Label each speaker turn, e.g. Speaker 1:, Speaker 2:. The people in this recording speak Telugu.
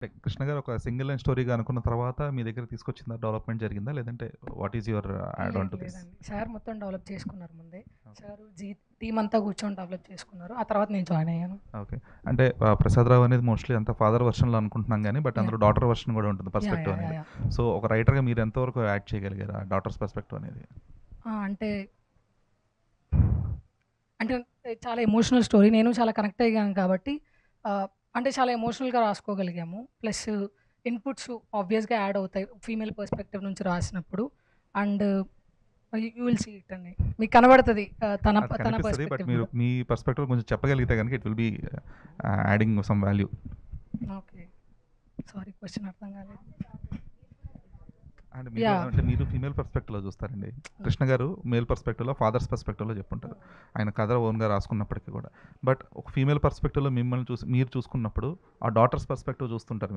Speaker 1: అంటే కృష్ణ గారు ఒక సింగిల్ లైన్ స్టోరీగా అనుకున్న తర్వాత మీ దగ్గరికి తీసుకొచ్చిందా? డెవలప్‌మెంట్ జరిగిందా? లేదంటే what is your add on
Speaker 2: లేదు
Speaker 1: టు దిస్?
Speaker 2: లేదండి. సార్ మొత్తం డెవలప్ చేసుకున్నారు ముందే.
Speaker 1: ఓకే.
Speaker 2: సారు టీమ్ అంతా కూర్చొని డెవలప్ చేసుకున్నారు. ఆ తర్వాత నేను జాయిన్ అయ్యాను.
Speaker 1: ఓకే. అంటే 'ప్రసాద్ రావు' అనేది మోస్ట్‌లీ అంతా ఫాదర్ వెర్షన్‌లో అనుకుంటున్నాం గానీ, బట్
Speaker 2: యాహ్!
Speaker 1: అందులో డాటర్ వెర్షన్ గూడా ఉంటుంది
Speaker 2: యాహ్!
Speaker 1: Perspective
Speaker 2: yeah! యాహ్!
Speaker 1: అనేది.
Speaker 2: యాహ్!
Speaker 1: సో, ఒక రైటర్‌గా మీరు ఎంత వరకు యాడ్ చేయగలిగారు ఆ డాటర్స్ పర్స్పెక్టివ్ అనేది?
Speaker 2: అంటే, అంటే చాలా ఎమోషనల్ స్టోరీ. నేను చాలా కనెక్ట్ అయ్యాను కాబట్టి ఆహ్, అంటే చాలా ఎమోషనల్‌గా రాసుకోగలిగాము. ప్లస్ ఇన్‌పుట్స్ ఆబ్వియస్‌గా యాడ్ అవుతాయి. ఫీమేల్ పర్స్పెక్టివ్ నుంచి రాసినప్పుడు. And you will see it అండి. మీకు కనబడతది.
Speaker 1: అది
Speaker 2: తన
Speaker 1: కనిపిస్తది. బట్
Speaker 2: పర్స్పెక్టివ్
Speaker 1: మీరు
Speaker 2: గూడా.
Speaker 1: మీ పర్స్పెక్టివ్ కొంచెం చెప్పగలిగితే గనుక it will be adding some value.
Speaker 2: Okay. Sorry question అర్థం కాలేదు.
Speaker 1: అంటే మీరు
Speaker 2: యాహ్!
Speaker 1: అంటే మీరు ఫీమేల్ పర్స్పెక్టివ్‌లో చూస్తారండి. కృష్ణ గారు మేల్ పర్స్పెక్టివ్‌లో ఫాదర్స్ పర్స్పెక్టివ్‌లో చెప్పుంటారు. ఆయన కథ ఓన్‌గా రాసుకున్నప్పటికి కూడా. బట్ ఒక ఫీమేల్ పర్స్పెక్టివ్‌లో మిమ్మల్ని చూసి మీరు చూసుకున్నప్పుడు ఆ డాటర్స్ పర్స్పెక్టివ్ చూస్తుంటారు.